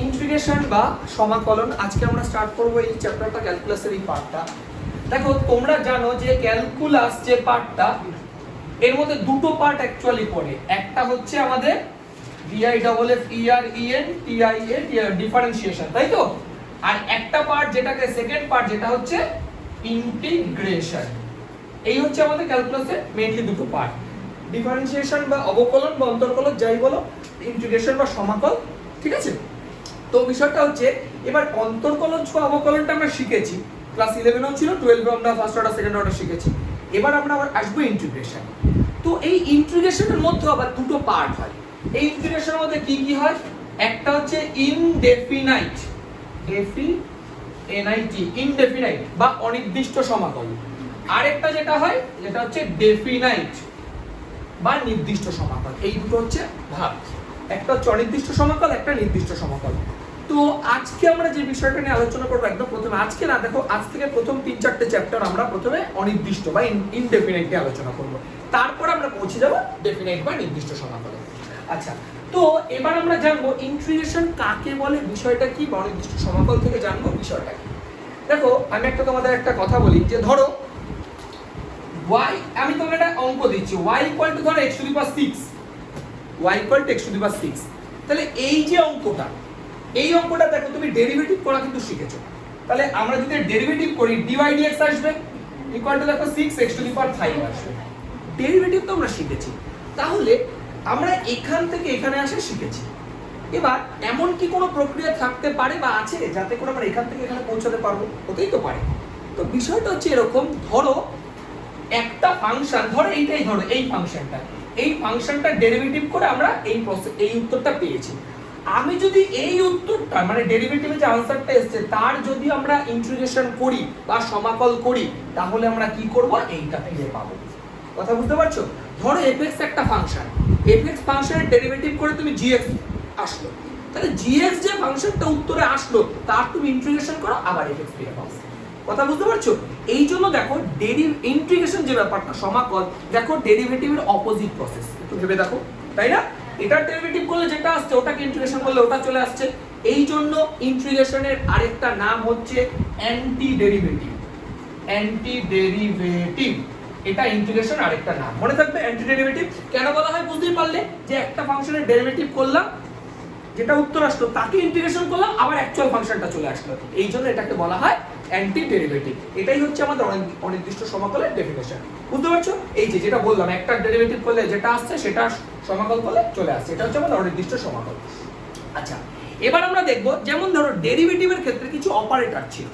Integration বা সমাকলন আজকে আমরা স্টার্ট করব এই চ্যাপ্টারটা ক্যালকুলাসের এই পার্টটা। দেখো তোমরা জানো যে ক্যালকুলাস যে পার্টটা এর মধ্যে দুটো পার্ট অ্যাকচুয়ালি পড়ে। একটা হচ্ছে আমাদের DIFFERENTIA ডিফারেন্সিয়েশন, তাই তো? আর একটা পার্ট যেটাকে সেকেন্ড পার্ট যেটা হচ্ছে ইন্টিগ্রেশন। এই হচ্ছে আমাদের ক্যালকুলাসের মেইনলি দুটো পার্ট, ডিফারেন্সিয়েশন বা অবকলন বা অন্তর্কলন যাই বলো, ইন্টিগ্রেশন বা সমাকল, ঠিক আছে? তো বিষয়টা হচ্ছে এবার অন্তর্কলন বা অবকলনটা আমরা শিখেছি, ক্লাস 11 ছিল, 12 আমরা ফার্স্ট অর্ডার সেকেন্ড অর্ডার শিখেছি। এবার আমরা আবার আসবো ইন্টিগ্রেশন। তো এই ইন্টিগ্রেশনের মধ্যে আবার দুটো পার্ট হয়। এই ইন্টিগ্রেশনের মধ্যে কি কি হয়? একটা হচ্ছে ইনডেফিনাইট, ইনডেফিনাইট বা অনির্দিষ্ট সমাকল। আরেকটা যেটা হয় যেটা হচ্ছে ডেফিনাইট বা নির্দিষ্ট সমাকল। এই দুটো হচ্ছে ভাগ, একটা হচ্ছে অনির্দিষ্ট সমাকল, একটা নির্দিষ্ট সমাকল। তো আজকে আমরা যে বিষয়টা নিয়ে আলোচনা করবো একদম প্রথমে, আজকে না, দেখো আজ থেকে প্রথম 3-4টে চ্যাপ্টার আমরা প্রথমে অনির্দিষ্ট বা ইনডেফিনাইট নিয়ে আলোচনা করব, তারপর আমরা পৌঁছে যাব ডেফিনাইট বা নির্দিষ্ট সমাকলে। আচ্ছা, তো এবার আমরা জানবো ইন্টিগ্রেশন কাকে বলে, বিষয়টা কি, বা অনির্দিষ্ট সমাকল থেকে জানবো বিষয়টা কি। দেখো আমি তোমাদের একটা কথা বলি, যে ধরো y, আমি তোমাকে একটা অঙ্ক দিচ্ছি, y = ধরো x⁶, y = x⁶। তাহলে এই যে অঙ্কটা, এই অঙ্কটা দেখো তুমি ডেরিভেটিভ করা কিন্তু শিখেছো। তাহলে আমরা যদি ডেরিভেটিভ করি dy dx আসবে ইকুয়াল টু দেখো 6x⁵ আসবে। ডেরিভেটিভ তো আমরা শিখেছি, তাহলে আমরা এখান থেকে এখানে আসা শিখেছি। এবার এমন কি কোনো প্রক্রিয়া থাকতে পারে বা আছে যাতে করে আমরা এখান থেকে এখানে পৌঁছাতে পারবো? হতেই তো পারে। তো বিষয়টা হচ্ছে এরকম, ধরো একটা ফাংশন, ধরো এইটাই, ধরো এই ফাংশনটা ডেরিভেটিভ করে আমরা এই উত্তরটা পেয়েছি। আমি যদি এই উত্তরটা মানে ডেরিভেটিভে যে আনসারটা এসেছে তার যদি আমরা ইন্টিগ্রেশন করি বা সমাকল করি, তাহলে আমরা কি করব? এইটা ফিরে পাবো। কথা বুঝতে পারছো? ধরো fx একটা ফাংশন, fx ফাংশনের ডেরিভেটিভ করে তুমি gx আসলো, তাহলে gx যে ফাংশনটা উত্তরে আসলো তার তুমি ইন্টিগ্রেশন করো, আবার fx ফিরে পাবো। কথা বুঝতে পারছো? এই জন্য দেখো ইন্টিগ্রেশন যে ব্যাপারটা, সমাকল, দেখো ডেরিভেটিভের অপোজিট প্রসেস, একটু ভেবে দেখো, তাই না? এটার ডেরিভেটিভ করলে যেটা আসছে ওটাকে ইন্টিগ্রেশন করলে ওটা চলে আসছে। এই জন্য ইন্টিগ্রেশনের আরেকটা নাম হচ্ছে অ্যান্টি ডেরিভেটিভ। এটা ইন্টিগ্রেশন আরেকটা নাম, মনে থাকবে। অ্যান্টি ডেরিভেটিভ কেন বলা হয় বুঝতেই পারলে, যে একটা ফাংশনের ডেরিভেটিভ করলাম, যেটা উত্তর আসলো তাকে ইন্টিগ্রেশন করলাম, আবার অ্যাকচুয়াল ফাংশনটা চলে আসলো, এই জন্য এটাকে বলা হয় অ্যান্টি ডেরিভেটিভ। এটাই হচ্ছে আমাদের অনির্দিষ্ট সমাকলের ডেফিনেশন। বুঝতে পারছো? এই যে যেটা বললাম, একটা ডেরিভেটিভ করলে যেটা আসছে সেটা সমাকল করলে চলে আসছে, এটা হচ্ছে আমাদের অনির্দিষ্ট সমাকল। আচ্ছা, এবার আমরা দেখব, যেমন ধরো ডেরিভেটিভের ক্ষেত্রে কিছু অপারেটর ছিল।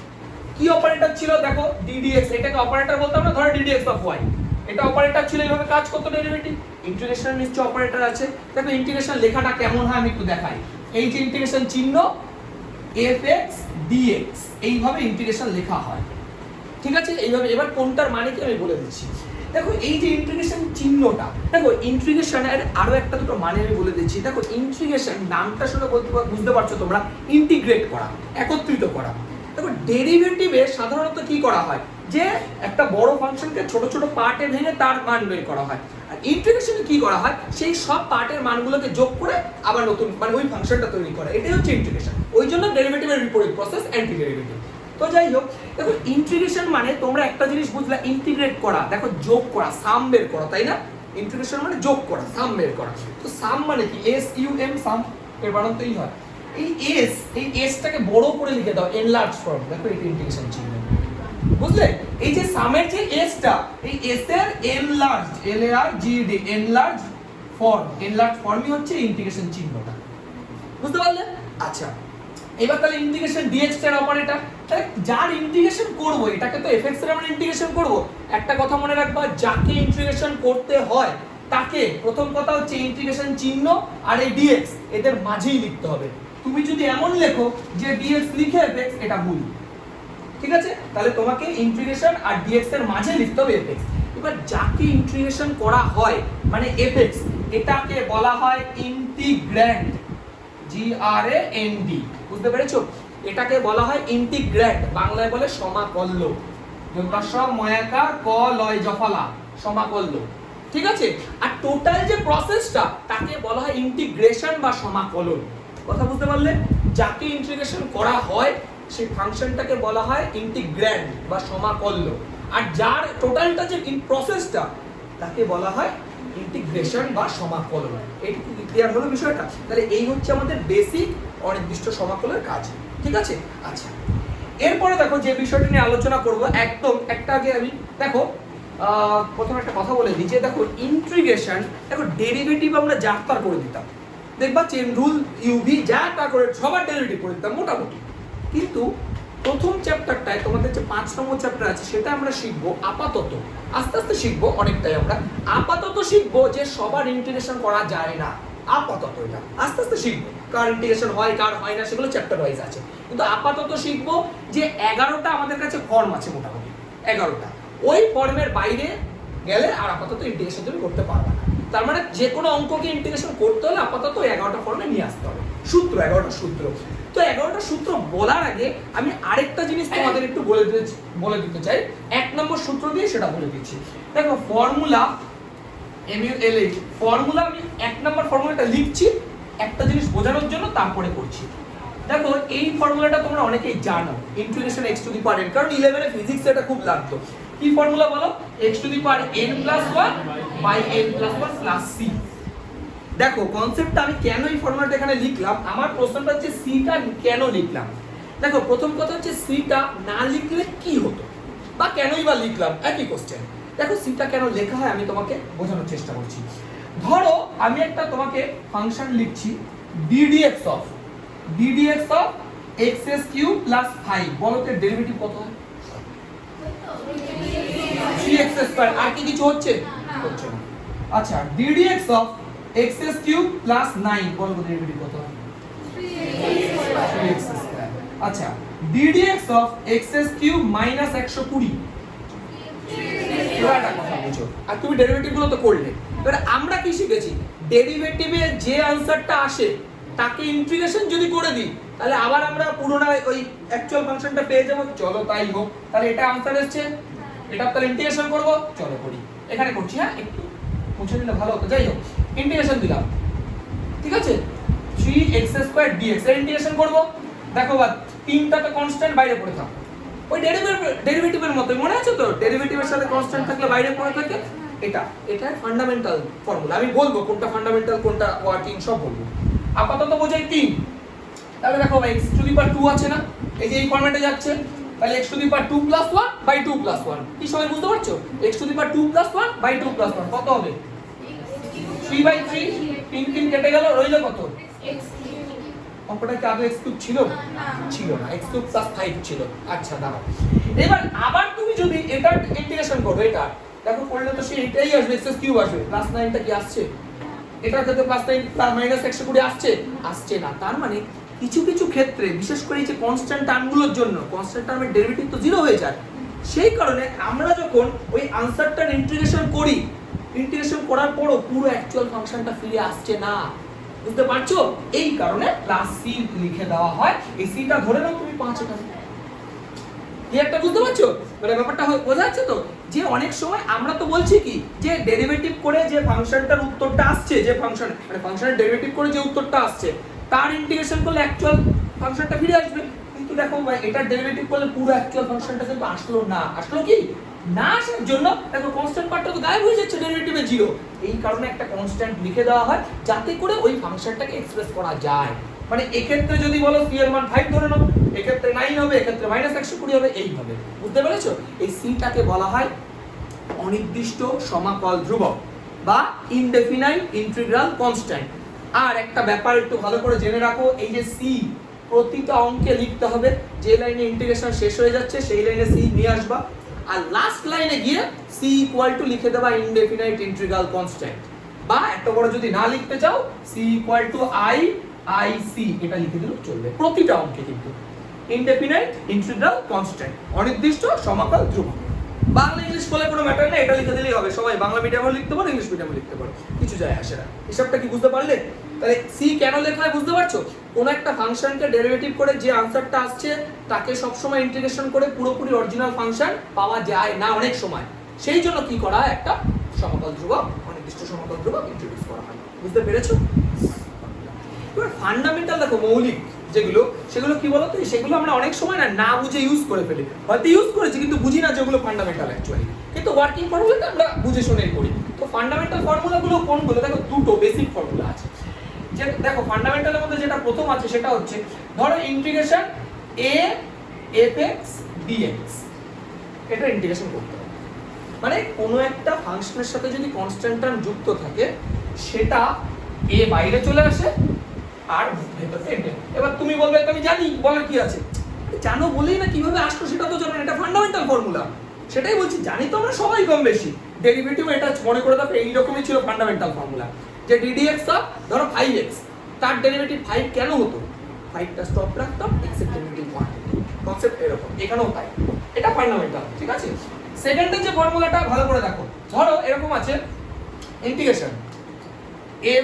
কি অপারেটর ছিল? দেখো ddx, এটাকে অপারেটর বলতাম না, ধরো ddx অফ y, এটা অপারেটর ছিল, এইভাবে কাজ করতো ডেরিভেটিভ। ইন্টিগ্রেশনের নিশ্চয় অপারেটর আছে। দেখো ইন্টিগ্রেশন লেখাটা কেমন হয় আমি একটু দেখাই। এই যে ইন্টিগ্রেশন চিহ্ন fx dx, এইভাবে ইন্টিগ্রেশন লেখা হয়, ঠিক আছে? এইভাবে। এবার কোনটার মানে কি আমি বলে দিচ্ছি। দেখো এই যে ইন্টিগ্রেশন চিহ্নটা, দেখো ইন্টিগ্রেশনের আরো একটা দুটো মানে আমি বলে দিচ্ছি। দেখো ইন্টিগ্রেশন নামটা শুনে বুঝতে পারছো তোমরা, ইন্টিগ্রেট করা, একত্রিত করা। দেখো ডেরিভেটিভে সাধারণত কি করা হয়, যে একটা বড় ফাংশনকে ছোট ছোট পার্টে ভেঙে তার মান বের করা হয়। আর ইন্টিগ্রেশনে কি করা হয়, সেই সব পার্টের মানগুলোকে যোগ করে আবার নতুন মানে ওই ফাংশনটা তৈরি করা, এটাই হচ্ছে ইন্টিগ্রেশন। ওই জন্য ডেরিভেটিভের বিপরীত প্রসেস অ্যান্টি ডেরিভেটিভ। তো যাই হোক, দেখো ইন্টিগ্রেশন মানে তোমরা একটা জিনিস বুঝলা, ইন্টিগ্রেট করা, দেখো যোগ করা, সাম বের করা, তাই না? ইন্টিগ্রেশন মানে যোগ করা, সাম বের করা। তো সাম মানে কি? SUM, সাম, এর বানান তো এই হয়। এই এসটাকে বড় করে লিখে দাও, এনলার্জ ফর্ম, দেখো এটা ইন্টিগ্রেশন চিহ্ন, বুঝলে? এই যে সামের যে এসটা, এই এস এর এনলার্জ, LARGED, এনলার্জ ফর্মই হচ্ছে ইন্টিগ্রেশন চিহ্নটা। বুঝতে পারলে? আচ্ছা, এবার তাহলে ইন্টিগ্রেশন dx এর অপারেটর, তাহলে যার ইন্টিগ্রেশন করব, এটাকে তো fx এর আমরা ইন্টিগ্রেশন করব। একটা কথা মনে রাখবা, যাকে ইন্টিগ্রেশন করতে হয় তাকে প্রথম কথা হচ্ছে ইন্টিগ্রেশন চিহ্ন আর এই dx এদের মাঝেই লিখতে হবে। তুমি যদি এমন লেখো যে dx লিখে fx, এটা ভুল, ঠিক আছে? তাহলে তোমাকে ইন্টিগ্রেশন আর dx এর মাঝে লিখতে হবে fx। এবার যাকে ইন্টিগ্রেশন করা হয় মানে fx, এটাকে বলা হয় ইন্টিগ্র্যান্ড, GRAND, বুঝতে পেরেছো? এটাকে বলা হয় ইন্টিগ্র্যান্ড, বাংলায় বলে সমাকল্য, সব ময়াকার ক লয় জফলা, সমাকল্য, ঠিক আছে? আর টোটাল যে প্রসেসটা তাকে বলা হয় ইন্টিগ্রেশন বা সমাকলন। কথা বুঝতে পারলে? যাকে ইন্টিগ্রেশন করা হয় সেই ফাংশনটাকে বলা হয় ইন্টিগ্র্যান্ড বা সমাকল্য, আর যার টোটালটা যে প্রসেসটা তাকে বলা হয় ইন্টিগ্রেশন বা সমাকলন। এইটুকু ক্লিয়ার হলো বিষয়টা? তাহলে এই হচ্ছে আমাদের বেসিক অনির্দিষ্ট সমাকলের কাজ, ঠিক আছে? আচ্ছা, এরপরে দেখো যে বিষয়টা নিয়ে আলোচনা করব, একদম একটা আগে আমি দেখো প্রথমে একটা কথা বলে দিই যে দেখো ইন্টিগ্রেশন, দেখো ডেরিভেটিভ আমরা যা তার করে দিতাম, দেখবা চেন রুল ইউভি যা তা করে সবার ডেরিভেটিভ করে দিতাম মোটামুটি, কিন্তু প্রথম চ্যাপ্টারটায় তোমাদের যে 5 নম্বর চ্যাপ্টার আছে সেটা আমরা শিখবো আপাতত, আস্তে আস্তে শিখবো অনেকটাই, আমরা আপাতত শিখবো যে সবার ইন্টিগ্রেশন করা যায় না, আপাতত এটা আস্তে আস্তে শিখবো, কার ইন্টিগ্রেশন হয় কার হয় না সেগুলো চ্যাপ্টার ওয়াইজ আছে, কিন্তু আপাতত শিখবো যে 11টা আমাদের কাছে ফর্ম আছে মোটামুটি 11টা, ওই ফর্মের বাইরে গেলে আর আপাতত ইন্টিগ্রেশন তুমি করতে পারবে না। তার মানে যে কোনো অঙ্ককে ইন্টিগ্রেশন করতে হলে আপাতত 11টা ফর্মে নিয়ে আসতে হবে সূত্র, 11টা সূত্র। তো 11টা সূত্র বলার আগে আমি আরেকটা জিনিস তোমাদের একটু বলে দিতে চাই, 1 নম্বর সূত্র দিয়ে সেটা বলে দিচ্ছি। দেখো ফর্মুলা MULH ফর্মুলা, আমি 1 নম্বর ফর্মুলাটা লিখছি একটা জিনিস বোঝানোর জন্য, তারপরে করছি। দেখো এই ফর্মুলাটা তোমরা অনেকেই জানো, integration x to the power n, কারণ 11 এ ফিজিক্স এটা খুব লাগতো। কি ফর্মুলা বলো? x to the power n plus 1 by n plus 1 plus c। দেখো কনসেপ্টটা আমি কেন এই ফর্মুলাটা এখানে লিখলাম, আমার প্রশ্নটা হচ্ছে c টা কেন লিখলাম। দেখো প্রথম কথা হচ্ছে c টা না লিখলে কি হতো, বা কেনই বা লিখলাম, একই কোশ্চেন। দেখো c টা কেন লেখা হয় আমি তোমাকে বোঝানোর চেষ্টা করছি। ধরো আমি একটা তোমাকে ফাংশন লিখছি ddx অফ x³ প্লাস 5, বলো তো ডেরিভেটিভ কত হয়? 3x²। আর কি কিছু হচ্ছে? হচ্ছে না। আচ্ছা, ddx অফ x³ প্লাস 9, বলো তো ডেরিভেটিভ কত হয়? 3x²। আচ্ছা, ddx অফ x³ মাইনাস 120, পুরোটা কথা বুঝো। আর তুমি ডেরিভেটিভ গুলো তো করলে, এবারে আমরা কি শিখেছি, ডেরিভেটিভে যে আনসারটা আসে তাকে ইন্টিগ্রেশন যদি করে দিই তাহলে আবার আমরা পুরোনায় ওই অ্যাকচুয়াল ফাংশনটা পেয়ে যাবো। চলো তাই হোক, তাহলে এটা আনসার এসেছে, এটা তাহলে ইন্টিগ্রেশন করব, চলো করি। এখানে করছি, হ্যাঁ একটু মুছে দিলে ভালো হতো। যাই হোক, ইন্টিগ্রেশন দিলাম, ঠিক আছে, 3x² dx এর ইন্টিগ্রেশন করব। দেখো বা তিনটা তো কনস্ট্যান্ট বাইরে পড়ে থাকে, ওই ডেরিভেটিভের মতোই, মনে আছে তো, ডেরিভেটিভের সাথে কনস্ট্যান্ট থাকলে বাইরে পড়ে থাকে। এটা ফান্ডামেন্টাল ফর্মুলা, আমি বলবো কোনটা ফান্ডামেন্টাল কোনটা ওয়ার্কিং সব বলবো, আপাতত বোঝাই 3। তাহলে দেখো ভাই x টু দি পাওয়ার 2 আছে না, এই যে এই ফরম্যাটে যাচ্ছে, তাহলে x to the power 2 plus 1 by 2 plus 1, কি সবাই বুঝতে পারছো? x to the power 2 plus 1 by 2 plus 1 কত হবে? 3/3, 3 কেটে গেল, রইল কত? অঙ্কটা কি আগে x³ ছিল? ছিল না, x³ প্লাস 5 ছিল। আচ্ছা দাঁড়াও, এবার আবার তুমি যদি এটা ইন্টিগ্রেশন করবে, এটা দেখো করলে তো সেই এটাই আসবে, x³ আসবে, প্লাস 9টা কি আসছে? এটার ক্ষেত্রে প্লাস 9 প্লাস মাইনাস 120 আসছে না। তার মানে কিছু কিছু ক্ষেত্রে বিশেষ করে এই যে কনস্ট্যান্ট টার্মগুলোর জন্য কনস্ট্যান্ট টার্মের ডেরিভেটিভ তো 0 হয়ে যায়, সেই কারণে আমরা যখন ওই আনসারটার ইন্টিগ্রেশন করি, ইন্টিগ্রেশন করার পরও পুরো অ্যাকচুয়াল ফাংশনটা ফিরে আসছে না, বুঝতে পারছো? এই কারণে প্লাস c লিখে দেওয়া হয়। এই c টা ধরে নাও তুমি 5 এখানে, কি একটা বুঝতে পারছো মানে ব্যাপারটা বোঝা যাচ্ছে তো? যে অনেক সময় আমরা তো বলছি কি যে ডেরিভেটিভ করে যে ফাংশনটার উত্তরটা আসছে, যে ফাংশন মানে ফাংশনের ডেরিভেটিভ করে যে উত্তরটা আসছে তার ইন্টিগ্রেশন করলে অ্যাকচুয়াল ফাংশনটা ফিরে আসবে। কিন্তু দেখো ভাই এটার ডেরিভেটিভ করলে পুরো অ্যাকচুয়াল ফাংশনটা কিন্তু আসলো না। আসলো কি না? আসার জন্য দেখো কনস্ট্যান্ট পার্টটা তো গায়েব হয়ে যাচ্ছে, ডেরিভেটিভে 0। এই কারণে একটা কনস্ট্যান্ট লিখে দেওয়া হয় যাতে করে ওই ফাংশনটাকে এক্সপ্রেস করা যায়। মানে এক্ষেত্রে যদি বলো c এর মান 5 ধরে নাও, এক্ষেত্রে 9 হবে, এক্ষেত্রে মাইনাস 120 হবে, এইভাবে। বুঝতে পেরেছো? এই c টাকে বলা হয় অনির্দিষ্ট সমাকল ধ্রুবক বা ইনডেফিনাইট ইন্টিগ্রাল কনস্ট্যান্ট। আর একটা ব্যাপার একটু ভালো করে জেনে রাখো, এই যে c প্রতিটা অঙ্কে লিখতে হবে, যে লাইনে ইন্টিগ্রেশন শেষ হয়ে যাচ্ছে সেই লাইনে c নিয়ে আসবা, আর লাস্ট লাইনে গিয়ে c ইকুয়াল টু লিখে দেবা ইনডেফিনাইট ইন্টিগ্রাল কনস্ট্যান্ট, বা একটা বড় যদি না লিখতে চাও c ইকুয়াল টু IC এটা লিখে দিলেও চলবে প্রতিটা অঙ্কে। কিন্তু ইনডেফিনাইট ইন্টিগ্রাল কনস্ট্যান্ট, অনির্দিষ্ট সমাকল ধ্রুবক। বাংলা ইংলিশ বলে কোনো ম্যাটার নেই, এটা লিখে দিলেই হবে। সবাই বাংলা মিডিয়ামে লিখতে পারো, ইংলিশ মিডিয়ামে লিখতে পারো, কিছু যায় আসে না। হিসাবটা কি বুঝতে পারলে? তাহলে c কেন লেখা হয় বুঝতে পারছো? কোন একটা ফাংশনকে ডেরিভেটিভ করে যে আনসারটা আসছে তাকে সব সময় ইন্টিগ্রেশন করে পুরোপুরি অরিজিনাল ফাংশন পাওয়া যায় না অনেক সময়, সেই জন্য কি করা হয়, একটা সমাকল ধ্রুবক, অনির্দিষ্ট সমাকল ধ্রুবক ইন্ট্রোডিউস করা হয়। বুঝতে পেরেছো? এবার ফান্ডামেন্টাল দেখো, মৌলিক যেগুলো সেগুলো কি বলতো, সেগুলো আমরা অনেক সময় না বুঝে ইউজ করে ফেলি, হয়তো ইউজ করেছি কিন্তু বুঝি না যেগুলো ফান্ডামেন্টাল অ্যাকচুয়ালি, কিন্তু ওয়ার্কিং ফর্মুলাটা আমরা বুঝে শুনেই করি। তো ফান্ডামেন্টাল ফর্মুলাগুলো কোনগুলো, দেখো দুটো বেসিক ফর্মুলা আছে। যে দেখো ফান্ডামেন্টালের মধ্যে যেটা প্রথম আছে সেটা হচ্ছে ধরো ইন্টিগ্রেশন a fx dx, এটা ইন্টিগ্রেশন করতে হবে। মানে কোনো একটা ফাংশনের সাথে যদি কনস্ট্যান্ট টার্ম যুক্ত থাকে সেটা a বাইরে চলে আসে আর ভেতরে এন্টার। এবার তুমি বলবে আমি জানি, বলার কি আছে, জানো বলেই না কিভাবে আসলো সেটা তো জানো, এটা ফান্ডামেন্টাল ফর্মুলা। সেটাই বলছি, জানি তো আমরা সবাই কম বেশি। ডেরিভেটিভ এটা মনে করে দেখো এইরকমই ছিল ফান্ডামেন্টাল ফর্মুলা, যে ddx অফ ধরো 5x, তার ডেরিভেটিভ 5 কেন হতো, 5টা স্টপ রাখতাম x এর ডেরিভেটিভ 1, কনসেপ্ট এরকম, এখানেও তাই, এটা ফান্ডামেন্টাল। ঠিক আছে, সেকেন্ডের যে ফর্মুলাটা ভালো করে দেখো, ধরো এরকম আছে ইন্টিগ্রেশন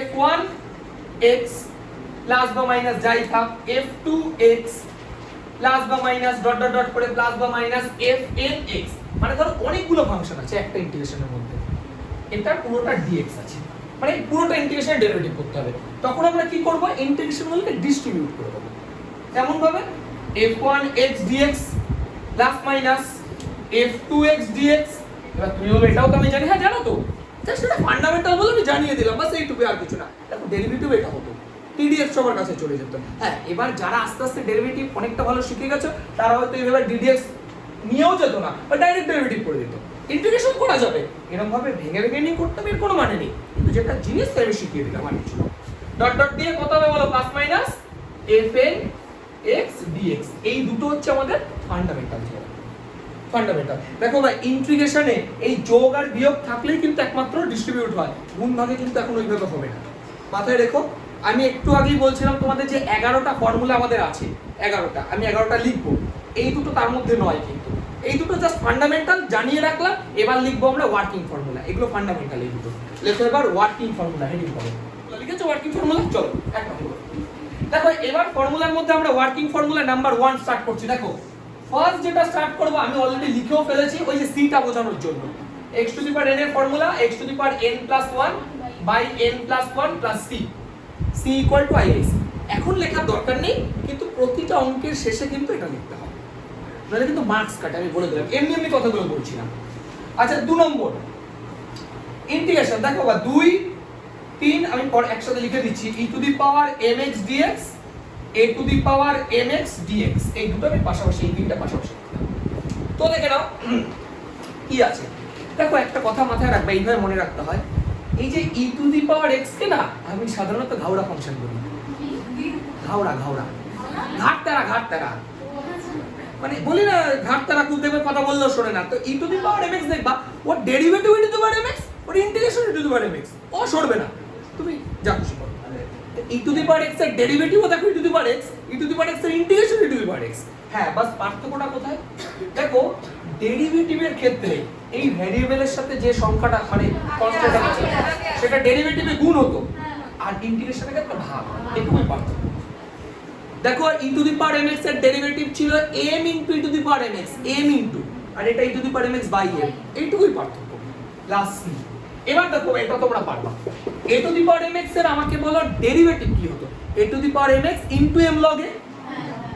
f1x প্লাস বা মাইনাস যাই থাক f2x প্লাস বা মাইনাস ডট ডট ডট করে প্লাস বা মাইনাস fnx, মানে ধরো অনেকগুলো ফাংশন আছে একটা ইন্টিগ্রেশনের মধ্যে, এটা পুরোটা dx আছে, মানে পুরোটা ইন্টিগ্রেশনের ডেরিভেটিভ করতে হবে। তখন আমরা কি করব, ইন্টিগ্রেশনগুলোকে ডিস্ট্রিবিউট করে দেব। কেমন ভাবে, f1x dx plus minus f2x dx। এবার তুমি বলবে এটাও তো আমি জানি, হ্যাঁ জানো তো, জাস্ট এটা ফান্ডামেন্টাল বলে আমি জানিয়ে দিলাম, বাস এইটুকু, আর কিছু না। দেখো ডেরিভেটিভ এটা হতো, ddx সবার কাছে চলে যেত। হ্যাঁ, এবার যারা আস্তে আস্তে ডেরিভেটিভ অনেকটা ভালো শিখে গেছে তারা হয়তো এইভাবে ddx নিয়েও যেত না, বা ডাইরেক্ট ডেরিভেটিভ করে দিত। ইন্টিগ্রেশন করা যাবে, এরকম ভাবে ভেঙে ভেঙে নিয়ে করতে হবে, এর কোনো মানে নেই, কিন্তু যেটা জিনিস তাই আমি শিখিয়ে দিলাম আর কিছু। ডট ডট দিয়ে কত হবে বলো, plus minus fn x dx, এই দুটো হচ্ছে আমাদের ফান্ডামেন্টাল থিওরেম। ফান্ডামেন্টাল দেখো ভাই, ইন্টিগ্রেশনে এই যোগ আর বিয়োগ থাকলেই কিন্তু একমাত্র ডিস্ট্রিবিউট হয়, গুণ ভাগে কিন্তু এখন ওইভাবে হবে না। মাথায় রেখো, আমি একটু আগেই বলছিলাম তোমাদের যে 11টা ফর্মুলা আমাদের আছে, 11টা, আমি 11টা লিখবো, এই দুটো তার মধ্যে নয়, কিন্তু এই দুটো জাস্ট ফান্ডামেন্টাল জানিয়ে রাখলাম। এবার লিখবো আমরা ওয়ার্কিং ফর্মুলা, এগুলো ফান্ডামেন্টাল এই দুটো। লেখো এবার ওয়ার্কিং ফর্মুলা, হেডিং করো, লিখেছো ওয়ার্কিং ফর্মুলা। চলো এক নম্বর দেখো, এবার ফর্মুলার মধ্যে আমরা ওয়ার্কিং ফর্মুলা নাম্বার 1 স্টার্ট করছি। দেখো ফার্স্ট যেটা স্টার্ট করব আমি অলরেডি লিখেও ফেলেছি, ওই যে সিটা বোঝানোর জন্য, x to the power n এর formula x to the power n + 1 by n + 1 plus c, c equal to ic। এখন লেখার দরকার নেই, কিন্তু প্রতিটা অঙ্কের শেষে কিন্তু এটা লিখতে হবে, নাহলে কিন্তু মার্কস কাটে, আমি বলে দিলাম, এমনি এমনি কথাগুলো বলছিলাম। আচ্ছা 2 নম্বর ইন্টিগ্রেশন, দেখো বা 2 3 আমি পর একসাথে লিখে দিচ্ছি, e to the power mx dx a to the power mx dx, এই দুটো আমি পাশাপাশি, এই তিনটা পাশাপাশি। তো দেখে নাও কি আছে। দেখো একটা কথা মাথায় রাখবে, এইভাবে মনে রাখতে হয়, এই যে e to the power x কে না আমি সাধারণত ঘাওড়া ফাংশন বলি, ঘাওড়া ঘাওড়া, ঘাটতারা, মানে বলি না ঘাটতারা কুলদেবের কথা বললেও শোনে না। তো e to the power mx দেখবা, ওর derivative e to the power mx, ওর integration e to the power mx, ও সরবে না, তুমি যা খুশি করো। e to the power x এর ডেরিভেটিভও দেখো e to the power x, e to the power x এর integration e to the power x। হ্যাঁ, বাস পার্থক্যটা কোথায়, দেখো ডেরিভেটিভের ক্ষেত্রে এই ভ্যারিয়েবলের সাথে যে সংখ্যাটা মানে কনস্ট্যান্ট আছে সেটা ডেরিভেটিভে গুণ হতো, আর ইন্টিগ্রেশনের ক্ষেত্রে ভাগ, এটুকুই পার্থক্য। দেখো e to the power mx এর ডেরিভেটিভ ছিল m into e to the power mx, m into, আর এটা e to the power mx by m, এইটুকুই পার্থক্য, প্লাস c। এবার দেখো এটা তোমরা পারবা, a to the power mx এর আমাকে বলো ডেরিভেটিভ কি হতো, a to the power mx into m log a,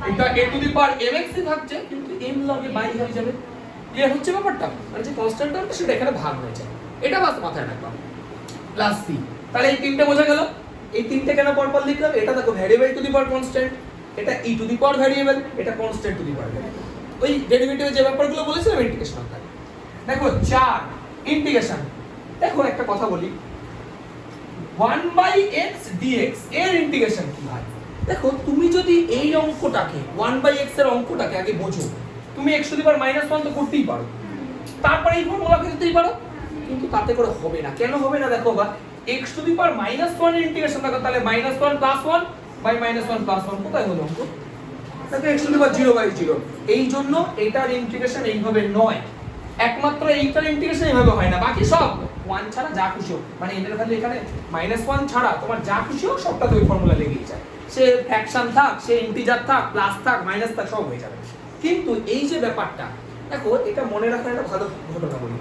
এটা a to the power mx ই থাকছে কিন্তু m log a বাই হয়ে যাবে, ক্লিয়ার হচ্ছে ব্যাপারটা, মানে যে কনস্ট্যান্ট টার্মটা সেটা এখানে ভাগ হয়ে যায়, এটা বাস মাথায় রাখবা, প্লাস c। তাহলে এই তিনটে বোঝা গেল, এই তিনটে কেন পরপর লিখলাম, এটা দেখো variable to the power constant, এটা e to the power variable, এটা constant to the power variable, ওই ডেরিভেটিভের যে ব্যাপারগুলো বলেছিলাম ইন্টিগ্রেশন আকারে। দেখো 4 ইন্টিগ্রেশন, দেখো একটা কথা বলি, 1/x dx এর ইন্টিগ্রেশন কি হয়। দেখো তুমি যদি এই অঙ্কটাকে 1/x এর অঙ্কটাকে আগে বোঝো, তুমি x টু দি পাওয়ার -1 তো করতেই পারো, তারপরে এই ফর্মুলাকে দিতেই পারো, কিন্তু তাতে করে হবে না। কেন হবে না দেখো, বা x টু দি পাওয়ার -1 এর ইন্টিগ্রেশন দেখো, তাহলে -1 + 1 বাই -1 + 1 কোথায় হলো অঙ্ক, তাতে x টু দি পাওয়ার 0/0। এই জন্য এটার ইন্টিগ্রেশন এইভাবে নয়, একমাত্র এইটার ইন্টিগ্রেশন এইভাবে হয় না, বাকি সব 1 ছাড়া যা খুশি হোক, মানে এদের ভ্যালু এখানে -1 ছাড়া তোমার যা খুশি হোক সবটাতে ওই ফর্মুলা লেগেই যায়, সে ফ্র্যাকশন থাক, সে ইন্টিজার থাক, প্লাস থাক, মাইনাস থাক, সব হয়ে যাবে। কিন্তু এই যে ব্যাপারটা দেখো, এটা মনে রাখার একটা ভালো ঘটনা বলি,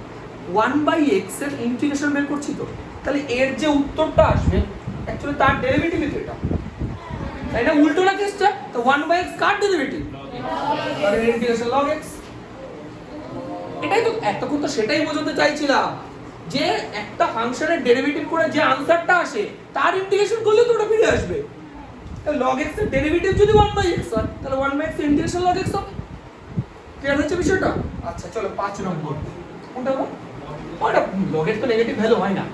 1/x এর ইন্টিগ্রেশন বের করছি তো, তাহলে এর যে উত্তরটা আসবে অ্যাকচুয়ালি তার ডেরিভেটিভই তো এটা, তাই না? উল্টো না কেসটা? তো 1/x কার ডেরিভেটিভ? তাহলে ইন্টিগ্রেশন log x। এটাই তো এতক্ষণ তো সেটাই বোঝাতে চাইছিলাম যে একটা ফাংশনের ডেরিভেটিভ করে যে আনসারটা আসে তার ইন্টিগ্রেশন করলে তো ওটা ফিরে আসবে। তাহলে log x এর ডেরিভেটিভ যদি 1/x হয় তাহলে 1/x এর ইন্টিগ্রেশন log x হবে। ক্লিয়ার হচ্ছে বিষয়টা? আচ্ছা চলো 5 নম্বর কোনটা বল? ওটা log এর তো নেগেটিভ ভ্যালু হয় না।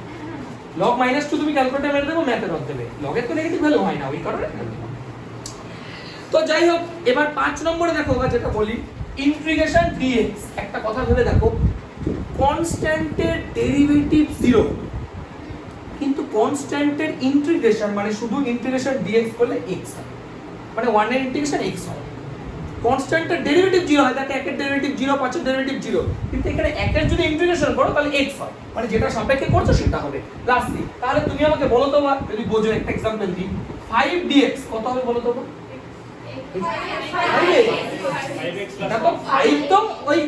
log -2 তুমি ক্যালকুলেটরে মেরে দেবো, ম্যাথে রদ দেবে। log এর তো নেগেটিভ ভ্যালু হয় না, ওই কারণে। তো যাই হোক, এবার 5 নম্বরে দেখো যেটা বলি ইন্টিগ্রেশন dx। একটা কথা ভেবে দেখো, কনস্ট্যান্টের ডেরিভেটিভ 0 কিন্তু কনস্ট্যান্টের ইন্টিগ্রেশন মানে শুধু ইন্টিগ্রেশন dx করলে x হয়, মানে 1 এর ইন্টিগ্রেশন x হয়। কনস্ট্যান্টের ডেরিভেটিভ 0 হয়, তাকে 1 এর ডেরিভেটিভ 0, 5 এর ডেরিভেটিভ 0, কিন্তু এখানে 1 এর যদি ইন্টিগ্রেশন করো তাহলে x হয়, মানে যেটা সাপেক্ষে করছো সেটা হবে প্লাস c। তাহলে তুমি আমাকে বলো তো, যদি বোঝো একটা एग्जांपल দিই, 5dx কত হবে বলো তো? দেখো 5 তো ওই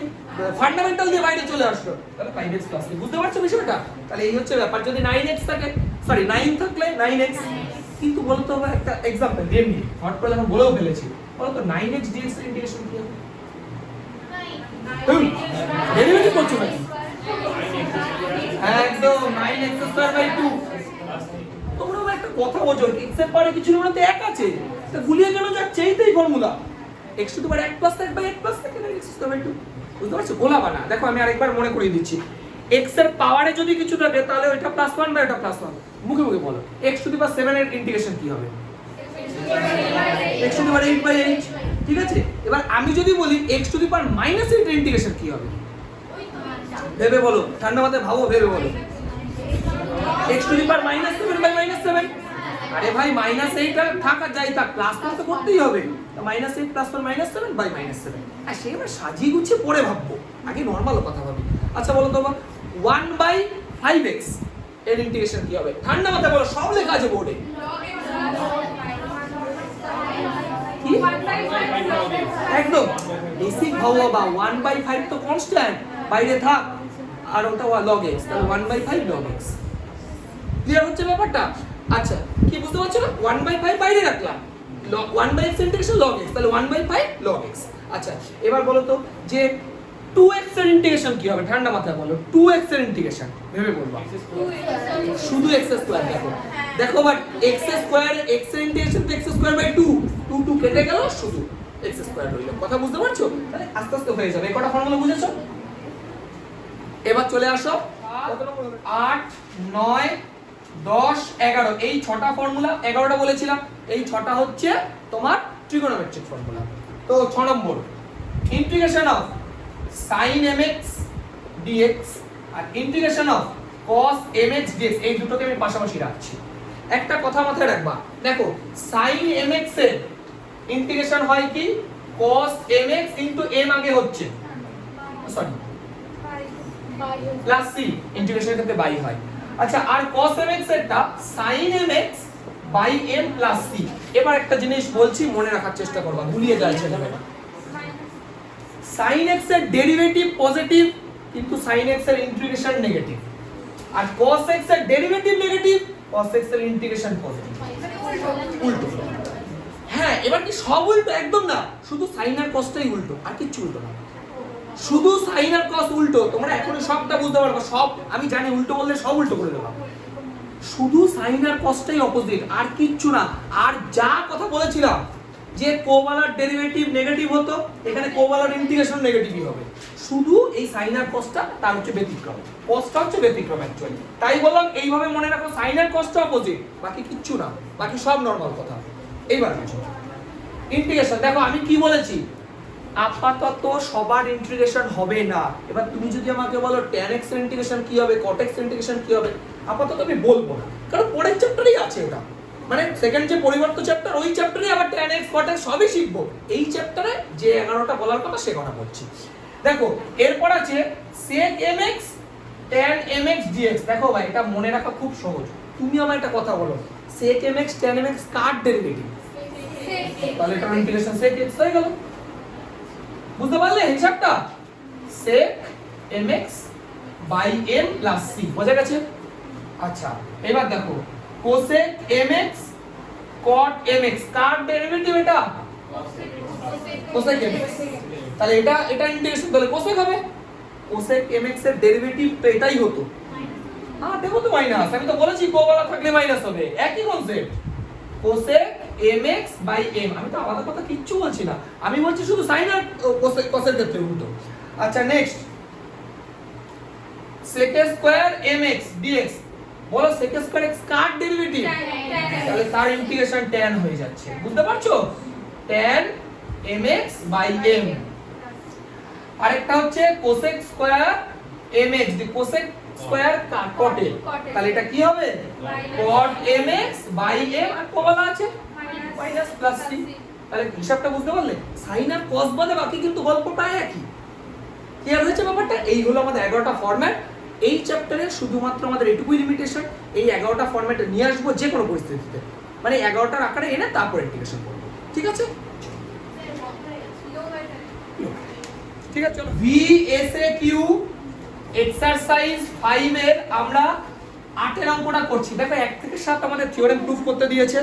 ফান্ডামেন্টাল দিয়ে বাইরে চলে আসলো, তাহলে 5x প্লাস c। বুঝতে পারছো বিষয়টা? তাহলে এই হচ্ছে ব্যাপার। যদি 9x থাকে, সরি 9 থাকলে 9x, কিন্তু বলো তো একটা एग्जांपल দিয়ে নি, হট করে যখন বলেও ফেলেছি, বলো তো 9x dx এর ইন্টিগ্রেশন কি হবে? ডেরিভেটিভ করছো নাকি? একদম 9x²/2। তোমরা একটা কথা বোঝো, x এর পারে কিছু না, তো 1 আছে, তা গুলিয়ে কেন যাচ্ছে? এইটাই formula, x to the power 1 + 1/1 + 1 x²/2। বুঝতে পারছো? গোলাবা না। দেখো আমি আরেকবার মনে করিয়ে দিচ্ছি, x এর পাওয়ারে যদি কিছু থাকে তাহলে ওইটা +1 বা এটা +1। মুখে মুখে বলো, x টু দি পাওয়ার 7 এর ইন্টিগ্রেশন কি হবে? x টু দি পাওয়ার 8/8। ঠিক আছে, এবার আমি যদি বলি x টু দি পাওয়ার -8 এর ইন্টিগ্রেশন কি হবে? ভেবে বলো, ঠান্ডা মাথায় ভাবো, ভেবে বলো। x টু দি পাওয়ার -7/-7। আরে ভাই -8 থাক আর যাই থাক, প্লাস তো করতেই হবে। তো -8 + 1 -7/-7। আর সেই আমরা সাজিয়ে গুছিয়ে পরে ভাববো, আগে নরমাল কথা ভাবি। আচ্ছা বলো তো 1/5x এর ইন্টিগ্রেশন কি হবে? ঠান্ডা মাথায় বলো, সব লেখা আছে বোর্ডে। কি? একদম বেসিক ভাবো বাবা, 1/5 তো কনস্ট্যান্ট, বাইরে থাক, আর ওটা log x, তাহলে 1/5 log x। ক্লিয়ার হচ্ছে ব্যাপারটা? আচ্ছা কি বুঝতে পারছো না? 1/5 বাইরে রাখলাম, 1/x ইন্টিগ্রেশন log x, তাহলে 1/5 log x। আচ্ছা এবার বলো তো যে 2x এর ইন্টিগ্রেশন কি হবে? ঠান্ডা মাথায় বলো, 2x এর ইন্টিগ্রেশন ভেবে বলবা। শুধু x²। দেখো দেখো বাট x² x এর ইন্টিগ্রেশন তো x²/2, 2 কেটে গেল, শুধু x² রইল। কথা বুঝতে পারছো? তাহলে আস্তে আস্তে হয়ে যাবে। এই কটা ফর্মুলা বুঝেছো? এবার চলে আসো 8, 9, 10, 11, এই 6টা ফর্মুলা, 11টা বলেছিলাম, এই 6টা হচ্ছে তোমার ট্রিগোনোমেট্রিক ফর্মুলা। তো 6 number integration of sin mx dx আর integration of cos mx dx, এই দুটোকে আমি পাশাপাশি রাখছি। একটা কথা মাথায় রাখবা, দেখো sin mx এর ইন্টিগ্রেশন হয় কি? cos mx m আগে হচ্ছে, সরি প্লাস c, ইন্টিগ্রেশনের ক্ষেত্রে বাই হয়। আচ্ছা আর cos mx এরটা sin mx by m plus c। এবার একটা জিনিস বলছি, মনে রাখার চেষ্টা করবা, ভুলিয়ে যাচ্ছে না। sin x এর ডেরিভেটিভ পজিটিভ, কিন্তু sin x এর ইন্টিগ্রেশন নেগেটিভ। আর cos x এর ডেরিভেটিভ নেগেটিভ, cos x এর ইন্টিগ্রেশন পজিটিভ। উল্টো। হ্যাঁ, এবার কি সব উল্টো? একদম না, শুধু sin আর cosটাই উল্টো, আর কিছু উল্টো না। শুধু sin আর cos উল্টো, তোমরা এখনই সবটা বুঝতে পারবে। সব আমি জানি, উল্টো বললে সব উল্টো করে দেবা। শুধু sin আর cosটাই অপোজিট, আর কিচ্ছু না। আর যা কথা বলেছিলাম যে কোভালার ডেরিভেটিভ নেগেটিভ হতো, এখানে কোভালার ইন্টিগ্রেশন নেগেটিভই হবে। শুধু এই sin আর cosটা তার হচ্ছে ব্যতিক্রম, cosটা হচ্ছে ব্যতিক্রম অ্যাকচুয়ালি। তাই বললাম এইভাবে মনে রাখো, sin আর cosটা অপোজিট, বাকি কিচ্ছু না, বাকি সব নরমাল কথা। এইবার বুঝো ইন্টিগ্রেশন। দেখো আমি কি বলেছি, আপাতত সবার ইন্টিগ্রেশন হবে না। এবার তুমি যদি আমাকে বলো tan x এর ইন্টিগ্রেশন কি হবে, cot x এর ইন্টিগ্রেশন কি হবে, আপাতত আমি বলবো না, কারণ পরের চ্যাপ্টারেই আছে এটা। মানে সেকেন্ড যে পরিবর্তন চ্যাপ্টার, ওই চ্যাপ্টারে আবার tan x cot x সবই শিখবো। এই চ্যাপ্টারে যে 11টা বলার কথা সে কথা বলছি। দেখো এরপর আছে sec mx tan mx dx। দেখো ভাই এটা মনে রাখা খুব সহজ। তুমি আমার একটা কথা বলো, sec mx tan mx কার ডেরিভেটিভ? তাহলে এটা ইন্টিগ্রেশন sec x হয়ে গেল। বুঝতে পারলে হিসাবটা? sec mx by m plus c, বোঝা গেছে? আচ্ছা এবার দেখো cosec mx cot mx কার ডেরিভেটিভ এটা cosec mx তাহলে এটা ইন্টিগ্রেশন তাহলে cosec হবে cosec mx এর ডেরিভেটিভ তো এটাই হতো হ্যাঁ দেখো তো মাইনাস আমি তো বলেছি কোবালা থাকলে মাইনাস হবে একই concept cosec mx by m আমি তো আলাদা কথা কিচ্ছু বলছি না আমি বলছি শুধু sin আর cosec ক্ষেত্রে উল্টো আচ্ছা next sec square mx dx বলো sec স্কয়ার x কার ডেরিভেটিভ তাহলে তার ইন্টিগ্রেশন tan হয়ে যাচ্ছে বুঝতে পারছো tan mx বাই m আরেকটা হচ্ছে cosec square mx the cosec square cot a তাহলে এটা কি হবে cot mx বাই m আর কোবালা আছে মাইনাস প্লাস c তাহলে হিসাবটা বুঝতে পারলে sin আর cos বাদে বাকি কিন্তু গল্পটা একই ক্লিয়ার হয়েছে ব্যাপারটা এই হলো আমাদের 11টা ফরম্যাট এই চ্যাপ্টারে শুধুমাত্র আমাদের এটুকুই লিমিটেশন এই 11টা ফরম্যাটে নিয়ে আসবো যে কোনো পরিস্থিতিতে মানে 11টার আকারে এনে তারপর ইন্টিগ্রেশন করব ঠিক আছে ঠিক আছে চলো VSAQ এক্সারসাইজ 5 এর আমরা 8 এর অঙ্কটা করছি দেখো 1 থেকে 7 আমাদের থিওরেম প্রুফ করতে দিয়েছে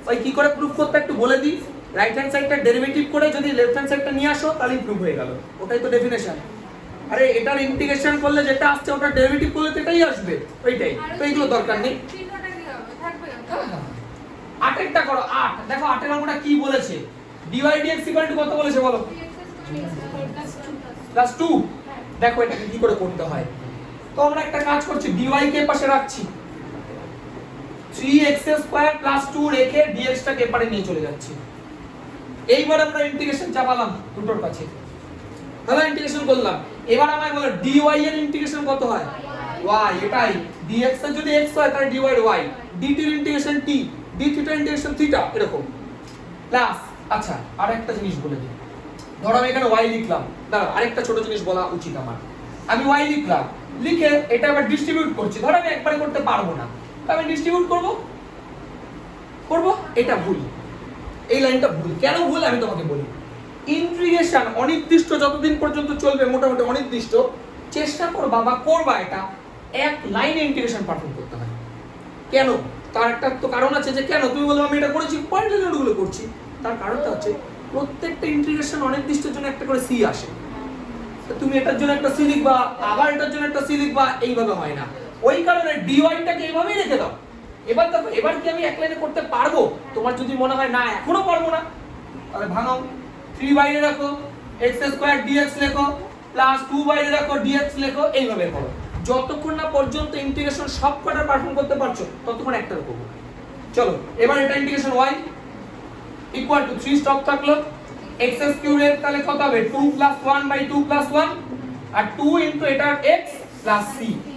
ওই কি করে প্রুফ করতে একটু বলে দিই রাইট হ্যান্ড সাইডটা ডেরিভেটিভ করে যদি লেফট হ্যান্ড সাইডটা নিয়ে আসো তাহলেই প্রুফ হয়ে গেল ওটাই তো ডেফিনেশন আরে এটার ইন্টিগ্রেশন করলে যেটা আসছে ওটা ডেরিভেটিভ করলে এটাই আসবে ওইটাই তো এগুলো দরকার নেই চিহ্নটা কি হবে থাকবে 8 এরটা করো 8 দেখো 8 এর অঙ্কটা কি বলেছে dy dx কত বলেছে বলো প্লাস 2 দেখো এটাকে কি করে করতে হয় তো আমরা একটা কাজ করছি dy কে পাশে রাখছি 3x² + 2 রেখে dx টাকে এপারে নিয়ে চলে যাচ্ছি এইবার আমরা ইন্টিগ্রেশন চাপালাম দুটোর কাছে তাহলে ইন্টিগ্রেশন করলাম এবার আমায় বলো dy এর ইন্টিগ্রেশন কত হয় y এটাই dx এর যদি x হয় তাহলে dy এর y dt এর ইন্টিগ্রেশন t dθ এর ইন্টিগ্রেশন θ এরকম প্লাস আচ্ছা আরেকটা জিনিস বলে দিই ধরো আমি এখানে y লিখলাম দাঁড়াও আরেকটা ছোট জিনিস বলা উচিত আমার আমি y লিখলাম লিখে এটা আবার ডিস্ট্রিবিউট করছি ধরো আমি একবারে করতে পারবো না আমি ডিস্ট্রিবিউট করব এটা ভুল এই লাইনটা ভুল কেন ভুল আমি তোমাকে বলি ইন্টিগ্রেশন অনির্দিষ্ট যতদিন পর্যন্ত চলবে মোটামুটি অনির্দিষ্ট চেষ্টা করবা বা করবা এটা এক লাইনে ইন্টিগ্রেশন পারফর্ম করতে হয় কেন তার একটা তো কারণ আছে যে কেন তুমি বলবে আমি এটা করেছি পয়েন্ট গুলো করছি তার কারণটা হচ্ছে প্রত্যেকটা ইন্টিগ্রেশন অনির্দিষ্টের জন্য একটা করে সি আসে তুমি এটার জন্য একটা সি লিখবা আবার এটার জন্য একটা সি লিখবা এইভাবে হয় না ওই কারণে dy টাকে এইভাবেই রেখে দাও এবার দেখো এবার কি আমি এক লাইনে করতে পারবো তোমার যদি মনে হয় না এখনো পারবো না তাহলে ভাঙাও 3 বাইরে রাখো x² dx লেখো প্লাস 2 বাইরে রাখো dx লেখো এইভাবে করো যতক্ষণ না পর্যন্ত ইন্টিগ্রেশন সব কটা পারফর্ম করতে পারছো ততক্ষণ একটার করব চলো এবার এটা integration y equal to 3 stop থাকলো x³ এর তাহলে কত হবে 2 + 1 / 2 + 1 আর 2 ইনটু এটা x + c